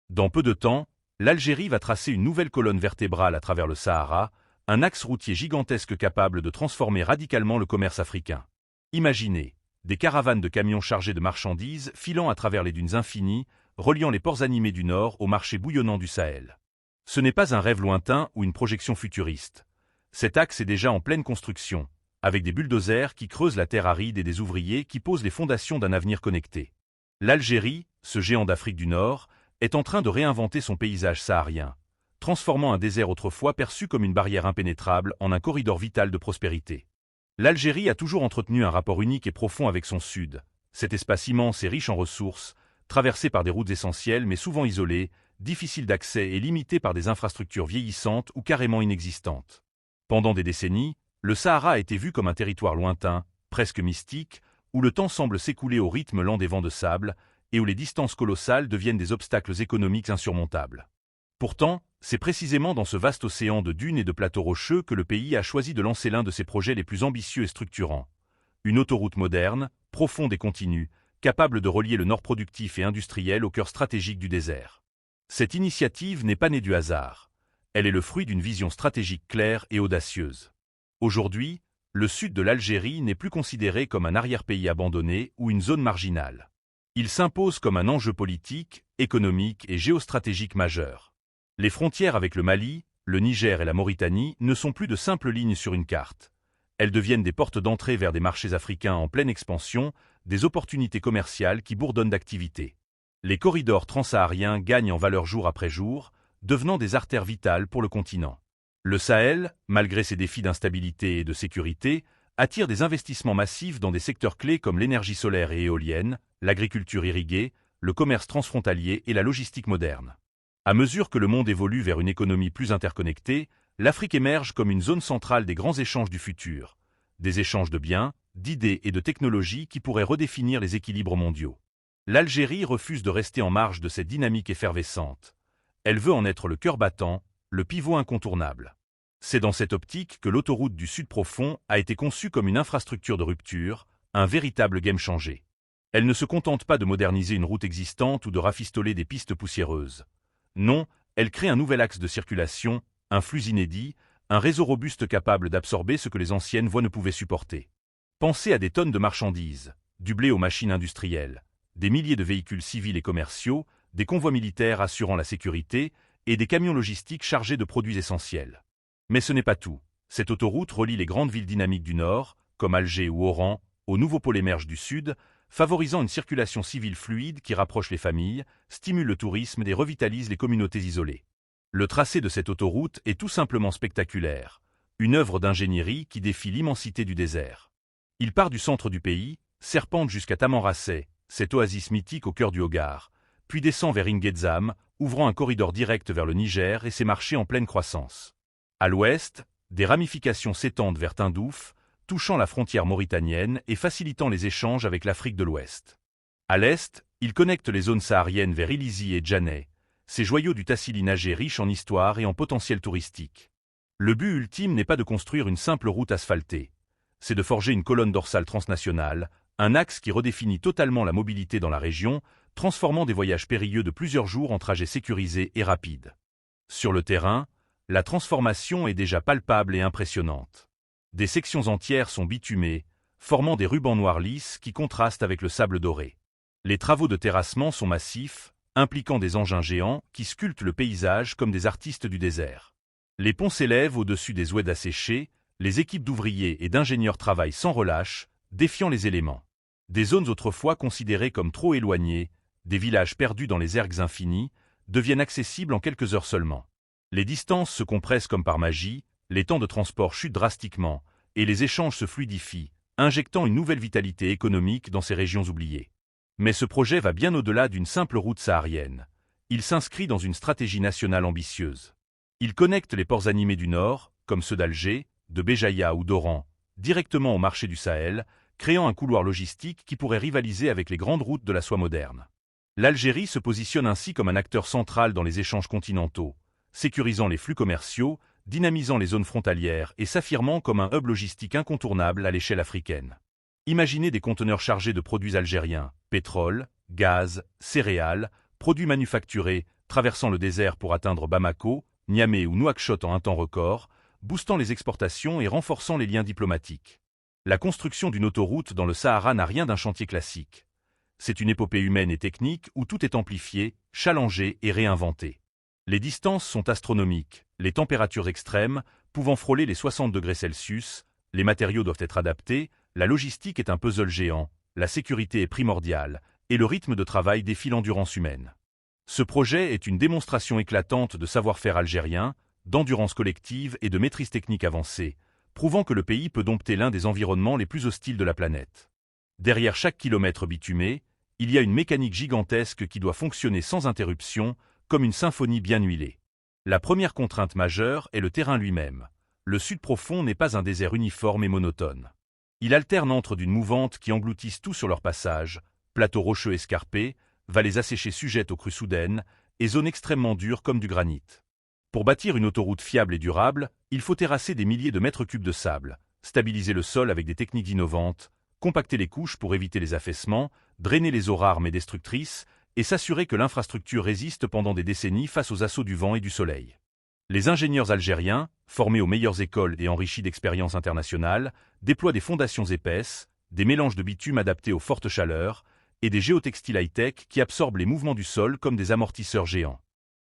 Dans peu de temps, l'Algérie va tracer une nouvelle colonne vertébrale à travers le Sahara, un axe routier gigantesque capable de transformer radicalement le commerce africain. Imaginez, des caravanes de camions chargés de marchandises filant à travers les dunes infinies, reliant les ports animés du Nord au marché bouillonnant du Sahel. Ce n'est pas un rêve lointain ou une projection futuriste. Cet axe est déjà en pleine construction, avec des bulldozers qui creusent la terre aride et des ouvriers qui posent les fondations d'un avenir connecté. L'Algérie, ce géant d'Afrique du Nord, est en train de réinventer son paysage saharien, transformant un désert autrefois perçu comme une barrière impénétrable en un corridor vital de prospérité. L'Algérie a toujours entretenu un rapport unique et profond avec son sud, cet espace immense et riche en ressources, traversé par des routes essentielles mais souvent isolées, difficiles d'accès et limité par des infrastructures vieillissantes ou carrément inexistantes. Pendant des décennies, le Sahara a été vu comme un territoire lointain, presque mystique, où le temps semble s'écouler au rythme lent des vents de sable et où les distances colossales deviennent des obstacles économiques insurmontables. Pourtant, c'est précisément dans ce vaste océan de dunes et de plateaux rocheux que le pays a choisi de lancer l'un de ses projets les plus ambitieux et structurants. Une autoroute moderne, profonde et continue, capable de relier le nord productif et industriel au cœur stratégique du désert. Cette initiative n'est pas née du hasard. Elle est le fruit d'une vision stratégique claire et audacieuse. Aujourd'hui, le sud de l'Algérie n'est plus considéré comme un arrière-pays abandonné ou une zone marginale. Il s'impose comme un enjeu politique, économique et géostratégique majeur. Les frontières avec le Mali, le Niger et la Mauritanie ne sont plus de simples lignes sur une carte. Elles deviennent des portes d'entrée vers des marchés africains en pleine expansion, des opportunités commerciales qui bourdonnent d'activité. Les corridors transsahariens gagnent en valeur jour après jour, devenant des artères vitales pour le continent. Le Sahel, malgré ses défis d'instabilité et de sécurité, attire des investissements massifs dans des secteurs clés comme l'énergie solaire et éolienne, l'agriculture irriguée, le commerce transfrontalier et la logistique moderne. À mesure que le monde évolue vers une économie plus interconnectée, l'Afrique émerge comme une zone centrale des grands échanges du futur, des échanges de biens, d'idées et de technologies qui pourraient redéfinir les équilibres mondiaux. L'Algérie refuse de rester en marge de cette dynamique effervescente. Elle veut en être le cœur battant, le pivot incontournable. C'est dans cette optique que l'autoroute du Sud profond a été conçue comme une infrastructure de rupture, un véritable game changer. Elle ne se contente pas de moderniser une route existante ou de rafistoler des pistes poussiéreuses. Non, elle crée un nouvel axe de circulation, un flux inédit, un réseau robuste capable d'absorber ce que les anciennes voies ne pouvaient supporter. Pensez à des tonnes de marchandises, du blé aux machines industrielles, des milliers de véhicules civils et commerciaux, des convois militaires assurant la sécurité et des camions logistiques chargés de produits essentiels. Mais ce n'est pas tout. Cette autoroute relie les grandes villes dynamiques du Nord, comme Alger ou Oran, au nouveau pôle émerge du Sud, favorisant une circulation civile fluide qui rapproche les familles, stimule le tourisme et revitalise les communautés isolées. Le tracé de cette autoroute est tout simplement spectaculaire, une œuvre d'ingénierie qui défie l'immensité du désert. Il part du centre du pays, serpente jusqu'à Tamanrasset, cette oasis mythique au cœur du Hogar, puis descend vers Inguezam, ouvrant un corridor direct vers le Niger et ses marchés en pleine croissance. À l'ouest, des ramifications s'étendent vers Tindouf, touchant la frontière mauritanienne et facilitant les échanges avec l'Afrique de l'Ouest. À l'est, il connecte les zones sahariennes vers Illizi et Djanay, ces joyaux du Tassili nagé riches en histoire et en potentiel touristique. Le but ultime n'est pas de construire une simple route asphaltée, c'est de forger une colonne dorsale transnationale, un axe qui redéfinit totalement la mobilité dans la région, transformant des voyages périlleux de plusieurs jours en trajets sécurisés et rapides. Sur le terrain, la transformation est déjà palpable et impressionnante. Des sections entières sont bitumées, formant des rubans noirs lisses qui contrastent avec le sable doré. Les travaux de terrassement sont massifs, impliquant des engins géants qui sculptent le paysage comme des artistes du désert. Les ponts s'élèvent au-dessus des oueds asséchés, les équipes d'ouvriers et d'ingénieurs travaillent sans relâche, défiant les éléments. Des zones autrefois considérées comme trop éloignées, des villages perdus dans les ergs infinis, deviennent accessibles en quelques heures seulement. Les distances se compressent comme par magie, les temps de transport chutent drastiquement, et les échanges se fluidifient, injectant une nouvelle vitalité économique dans ces régions oubliées. Mais ce projet va bien au-delà d'une simple route saharienne. Il s'inscrit dans une stratégie nationale ambitieuse. Il connecte les ports animés du Nord, comme ceux d'Alger, de Béjaïa ou d'Oran, directement au marché du Sahel, créant un couloir logistique qui pourrait rivaliser avec les grandes routes de la soie moderne. L'Algérie se positionne ainsi comme un acteur central dans les échanges continentaux, sécurisant les flux commerciaux, dynamisant les zones frontalières et s'affirmant comme un hub logistique incontournable à l'échelle africaine. Imaginez des conteneurs chargés de produits algériens, pétrole, gaz, céréales, produits manufacturés, traversant le désert pour atteindre Bamako, Niamey ou Nouakchott en un temps record, boostant les exportations et renforçant les liens diplomatiques. La construction d'une autoroute dans le Sahara n'a rien d'un chantier classique. C'est une épopée humaine et technique où tout est amplifié, challengé et réinventé. Les distances sont astronomiques, les températures extrêmes, pouvant frôler les 60 degrés Celsius, les matériaux doivent être adaptés, la logistique est un puzzle géant, la sécurité est primordiale, et le rythme de travail défie l'endurance humaine. Ce projet est une démonstration éclatante de savoir-faire algérien, d'endurance collective et de maîtrise technique avancée, prouvant que le pays peut dompter l'un des environnements les plus hostiles de la planète. Derrière chaque kilomètre bitumé, il y a une mécanique gigantesque qui doit fonctionner sans interruption, comme une symphonie bien huilée. La première contrainte majeure est le terrain lui-même. Le sud profond n'est pas un désert uniforme et monotone. Il alterne entre d'une mouvante qui engloutissent tout sur leur passage, plateaux rocheux escarpés, vallées asséchées sujettes aux crues soudaines, et zones extrêmement dures comme du granit. Pour bâtir une autoroute fiable et durable, il faut terrasser des milliers de mètres cubes de sable, stabiliser le sol avec des techniques innovantes, compacter les couches pour éviter les affaissements, drainer les eaux rares mais destructrices, et s'assurer que l'infrastructure résiste pendant des décennies face aux assauts du vent et du soleil. Les ingénieurs algériens, formés aux meilleures écoles et enrichis d'expériences internationales, déploient des fondations épaisses, des mélanges de bitume adaptés aux fortes chaleurs, et des géotextiles high-tech qui absorbent les mouvements du sol comme des amortisseurs géants.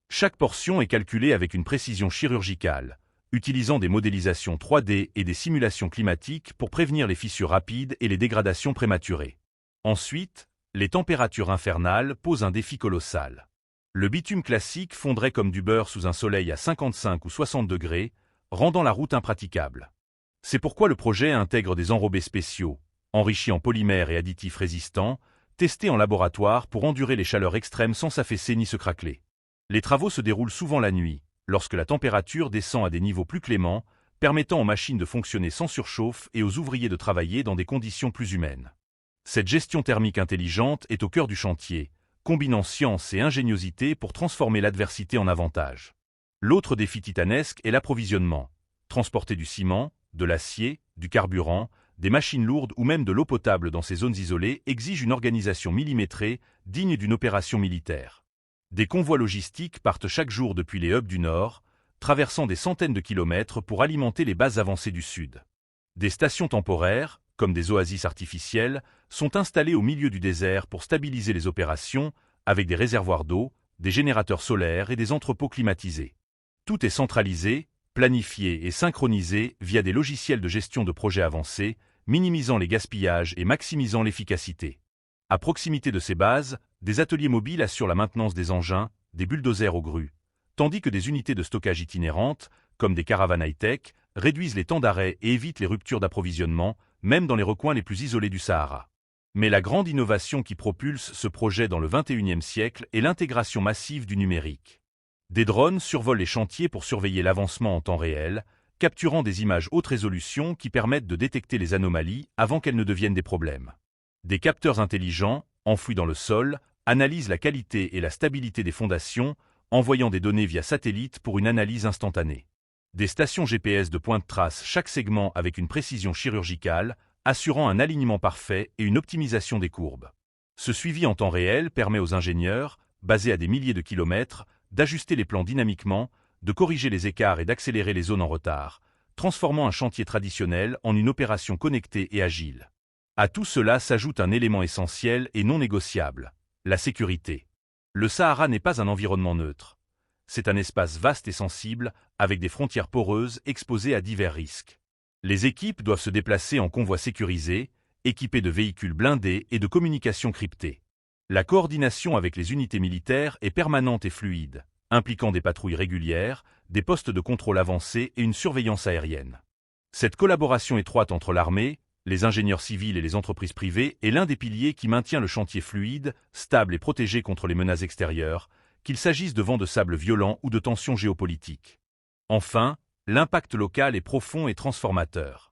Chaque portion est calculée avec une précision chirurgicale, utilisant des modélisations 3D et des simulations climatiques pour prévenir les fissures rapides et les dégradations prématurées. Ensuite, les températures infernales posent un défi colossal. Le bitume classique fondrait comme du beurre sous un soleil à 55 ou 60 degrés, rendant la route impraticable. C'est pourquoi le projet intègre des enrobés spéciaux, enrichis en polymères et additifs résistants, testés en laboratoire pour endurer les chaleurs extrêmes sans s'affaisser ni se craqueler. Les travaux se déroulent souvent la nuit, lorsque la température descend à des niveaux plus cléments, permettant aux machines de fonctionner sans surchauffe et aux ouvriers de travailler dans des conditions plus humaines. Cette gestion thermique intelligente est au cœur du chantier, combinant science et ingéniosité pour transformer l'adversité en avantage. L'autre défi titanesque est l'approvisionnement. Transporter du ciment, de l'acier, du carburant, des machines lourdes ou même de l'eau potable dans ces zones isolées exige une organisation millimétrée, digne d'une opération militaire. Des convois logistiques partent chaque jour depuis les hubs du Nord, traversant des centaines de kilomètres pour alimenter les bases avancées du Sud. Des stations temporaires, comme des oasis artificielles, sont installées au milieu du désert pour stabiliser les opérations, avec des réservoirs d'eau, des générateurs solaires et des entrepôts climatisés. Tout est centralisé, planifié et synchronisé via des logiciels de gestion de projets avancés, minimisant les gaspillages et maximisant l'efficacité. À proximité de ces bases, des ateliers mobiles assurent la maintenance des engins, des bulldozers aux grues, tandis que des unités de stockage itinérantes, comme des caravanes high-tech, réduisent les temps d'arrêt et évitent les ruptures d'approvisionnement, même dans les recoins les plus isolés du Sahara. Mais la grande innovation qui propulse ce projet dans le XXIe siècle est l'intégration massive du numérique. Des drones survolent les chantiers pour surveiller l'avancement en temps réel, capturant des images haute résolution qui permettent de détecter les anomalies avant qu'elles ne deviennent des problèmes. Des capteurs intelligents, enfouis dans le sol, analysent la qualité et la stabilité des fondations, envoyant des données via satellite pour une analyse instantanée. Des stations GPS de pointe tracent chaque segment avec une précision chirurgicale, assurant un alignement parfait et une optimisation des courbes. Ce suivi en temps réel permet aux ingénieurs, basés à des milliers de kilomètres, d'ajuster les plans dynamiquement, de corriger les écarts et d'accélérer les zones en retard, transformant un chantier traditionnel en une opération connectée et agile. À tout cela s'ajoute un élément essentiel et non négociable, la sécurité. Le Sahara n'est pas un environnement neutre. C'est un espace vaste et sensible, avec des frontières poreuses exposées à divers risques. Les équipes doivent se déplacer en convois sécurisés, équipés de véhicules blindés et de communications cryptées. La coordination avec les unités militaires est permanente et fluide, impliquant des patrouilles régulières, des postes de contrôle avancés et une surveillance aérienne. Cette collaboration étroite entre l'armée, les ingénieurs civils et les entreprises privées est l'un des piliers qui maintient le chantier fluide, stable et protégé contre les menaces extérieures, qu'il s'agisse de vents de sable violents ou de tensions géopolitiques. Enfin, l'impact local est profond et transformateur.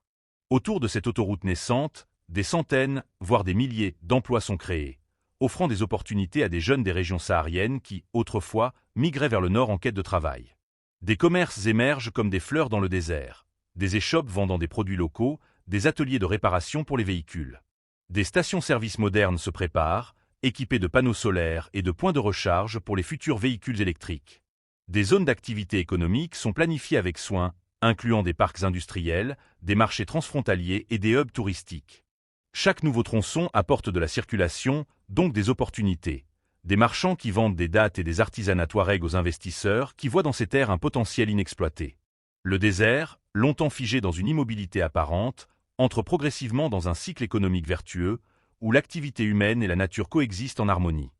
Autour de cette autoroute naissante, des centaines, voire des milliers d'emplois sont créés, offrant des opportunités à des jeunes des régions sahariennes qui, autrefois, migraient vers le nord en quête de travail. Des commerces émergent comme des fleurs dans le désert, des échoppes vendant des produits locaux, des ateliers de réparation pour les véhicules. Des stations-service modernes se préparent, équipées de panneaux solaires et de points de recharge pour les futurs véhicules électriques. Des zones d'activité économique sont planifiées avec soin, incluant des parcs industriels, des marchés transfrontaliers et des hubs touristiques. Chaque nouveau tronçon apporte de la circulation, donc des opportunités. Des marchands qui vendent des dattes et des artisanats touaregs aux investisseurs qui voient dans ces terres un potentiel inexploité. Le désert, longtemps figé dans une immobilité apparente, entre progressivement dans un cycle économique vertueux, où l'activité humaine et la nature coexistent en harmonie.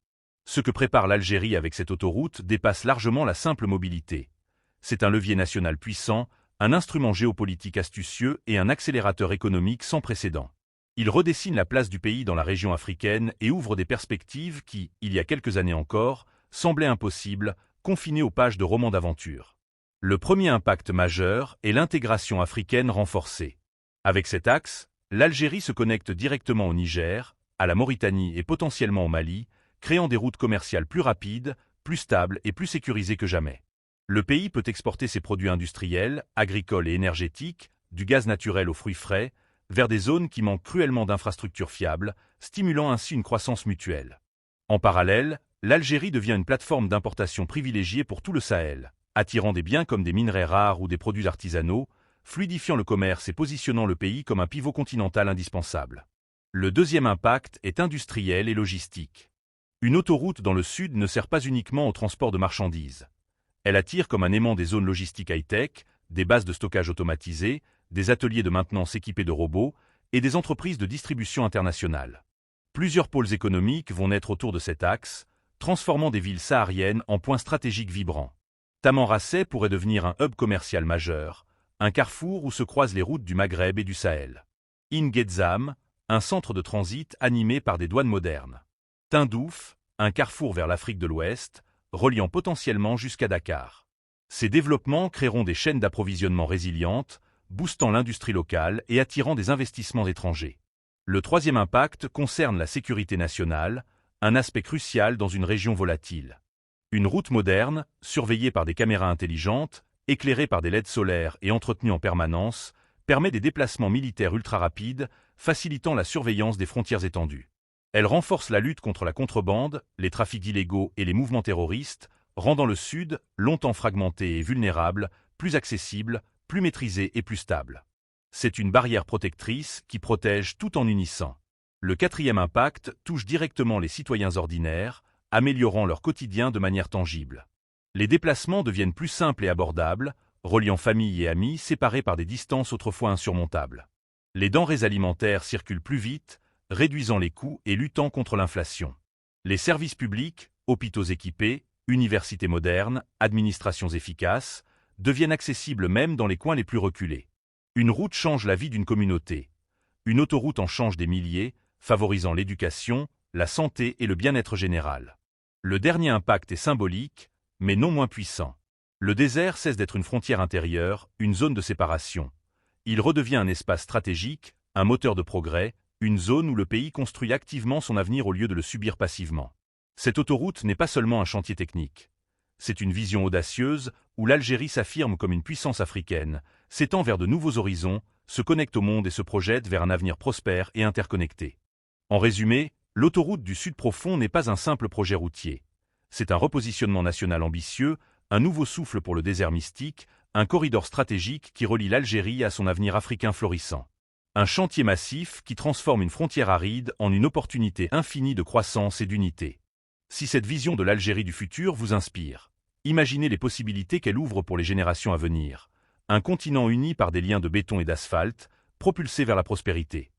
Ce que prépare l'Algérie avec cette autoroute dépasse largement la simple mobilité. C'est un levier national puissant, un instrument géopolitique astucieux et un accélérateur économique sans précédent. Il redessine la place du pays dans la région africaine et ouvre des perspectives qui, il y a quelques années encore, semblaient impossibles, confinées aux pages de romans d'aventure. Le premier impact majeur est l'intégration africaine renforcée. Avec cet axe, l'Algérie se connecte directement au Niger, à la Mauritanie et potentiellement au Mali, créant des routes commerciales plus rapides, plus stables et plus sécurisées que jamais. Le pays peut exporter ses produits industriels, agricoles et énergétiques, du gaz naturel aux fruits frais, vers des zones qui manquent cruellement d'infrastructures fiables, stimulant ainsi une croissance mutuelle. En parallèle, l'Algérie devient une plateforme d'importation privilégiée pour tout le Sahel, attirant des biens comme des minerais rares ou des produits artisanaux, fluidifiant le commerce et positionnant le pays comme un pivot continental indispensable. Le deuxième impact est industriel et logistique. Une autoroute dans le sud ne sert pas uniquement au transport de marchandises. Elle attire comme un aimant des zones logistiques high-tech, des bases de stockage automatisées, des ateliers de maintenance équipés de robots et des entreprises de distribution internationale. Plusieurs pôles économiques vont naître autour de cet axe, transformant des villes sahariennes en points stratégiques vibrants. Tamanrasset pourrait devenir un hub commercial majeur, un carrefour où se croisent les routes du Maghreb et du Sahel. Ingezzam, un centre de transit animé par des douanes modernes. Tindouf, un carrefour vers l'Afrique de l'Ouest, reliant potentiellement jusqu'à Dakar. Ces développements créeront des chaînes d'approvisionnement résilientes, boostant l'industrie locale et attirant des investissements étrangers. Le troisième impact concerne la sécurité nationale, un aspect crucial dans une région volatile. Une route moderne, surveillée par des caméras intelligentes, éclairée par des LED solaires et entretenue en permanence, permet des déplacements militaires ultra rapides, facilitant la surveillance des frontières étendues. Elle renforce la lutte contre la contrebande, les trafics illégaux et les mouvements terroristes, rendant le Sud, longtemps fragmenté et vulnérable, plus accessible, plus maîtrisé et plus stable. C'est une barrière protectrice qui protège tout en unissant. Le quatrième impact touche directement les citoyens ordinaires, améliorant leur quotidien de manière tangible. Les déplacements deviennent plus simples et abordables, reliant familles et amis séparés par des distances autrefois insurmontables. Les denrées alimentaires circulent plus vite, réduisant les coûts et luttant contre l'inflation. Les services publics, hôpitaux équipés, universités modernes, administrations efficaces, deviennent accessibles même dans les coins les plus reculés. Une route change la vie d'une communauté. Une autoroute en change des milliers, favorisant l'éducation, la santé et le bien-être général. Le dernier impact est symbolique, mais non moins puissant. Le désert cesse d'être une frontière intérieure, une zone de séparation. Il redevient un espace stratégique, un moteur de progrès, une zone où le pays construit activement son avenir au lieu de le subir passivement. Cette autoroute n'est pas seulement un chantier technique. C'est une vision audacieuse où l'Algérie s'affirme comme une puissance africaine, s'étend vers de nouveaux horizons, se connecte au monde et se projette vers un avenir prospère et interconnecté. En résumé, l'autoroute du Sud profond n'est pas un simple projet routier. C'est un repositionnement national ambitieux, un nouveau souffle pour le désert mystique, un corridor stratégique qui relie l'Algérie à son avenir africain florissant. Un chantier massif qui transforme une frontière aride en une opportunité infinie de croissance et d'unité. Si cette vision de l'Algérie du futur vous inspire, imaginez les possibilités qu'elle ouvre pour les générations à venir. Un continent uni par des liens de béton et d'asphalte, propulsé vers la prospérité.